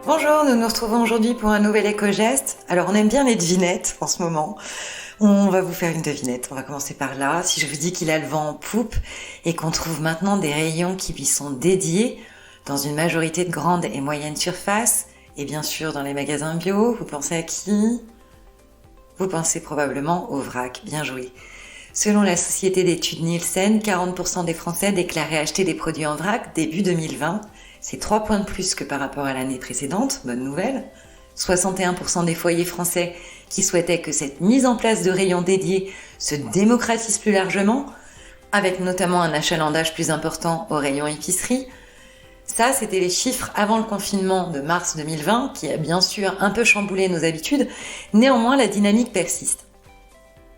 Bonjour, nous nous retrouvons aujourd'hui pour un nouvel éco-geste. Alors on aime bien les devinettes en ce moment. On va vous faire une devinette, on va commencer par là. Si je vous dis qu'il a le vent en poupe et qu'on trouve maintenant des rayons qui lui sont dédiés dans une majorité de grandes et moyennes surfaces, et bien sûr dans les magasins bio, vous pensez à qui ? Vous pensez probablement au vrac, bien joué. Selon la société d'études Nielsen, 40% des Français déclaraient acheter des produits en vrac début 2020. C'est 3 points de plus que par rapport à l'année précédente, bonne nouvelle. 61% des foyers français qui souhaitaient que cette mise en place de rayons dédiés se démocratise plus largement, avec notamment un achalandage plus important aux rayons épicerie. Ça, c'était les chiffres avant le confinement de mars 2020, qui a bien sûr un peu chamboulé nos habitudes. Néanmoins, la dynamique persiste.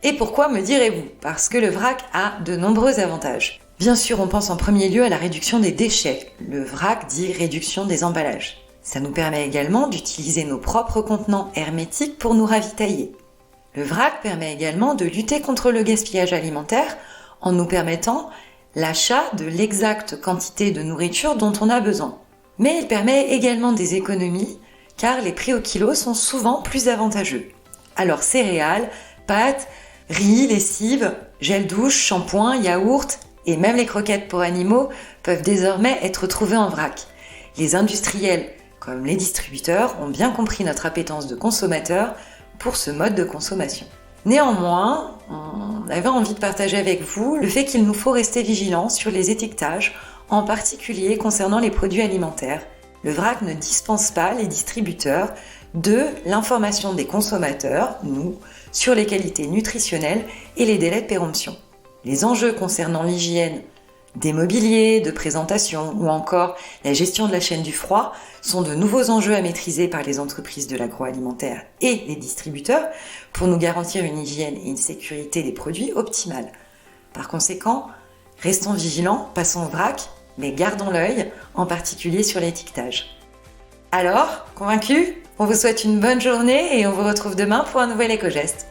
Et pourquoi, me direz-vous ? Parce que le vrac a de nombreux avantages. Bien sûr, on pense en premier lieu à la réduction des déchets. Le vrac dit réduction des emballages. Ça nous permet également d'utiliser nos propres contenants hermétiques pour nous ravitailler. Le vrac permet également de lutter contre le gaspillage alimentaire en nous permettant l'achat de l'exacte quantité de nourriture dont on a besoin. Mais il permet également des économies car les prix au kilo sont souvent plus avantageux. Alors céréales, pâtes, riz, lessive, gel douche, shampoing, yaourt et même les croquettes pour animaux peuvent désormais être trouvées en vrac. Les industriels comme les distributeurs ont bien compris notre appétence de consommateurs pour ce mode de consommation. Néanmoins, on avait envie de partager avec vous le fait qu'il nous faut rester vigilants sur les étiquetages, en particulier concernant les produits alimentaires. Le vrac ne dispense pas les distributeurs de l'information des consommateurs, nous, sur les qualités nutritionnelles et les délais de péremption. Les enjeux concernant l'hygiène des mobiliers, de présentation ou encore la gestion de la chaîne du froid sont de nouveaux enjeux à maîtriser par les entreprises de l'agroalimentaire et les distributeurs pour nous garantir une hygiène et une sécurité des produits optimales. Par conséquent, restons vigilants, passons au vrac, mais gardons l'œil, en particulier sur l'étiquetage. Alors, convaincus ? On vous souhaite une bonne journée et on vous retrouve demain pour un nouvel éco-geste.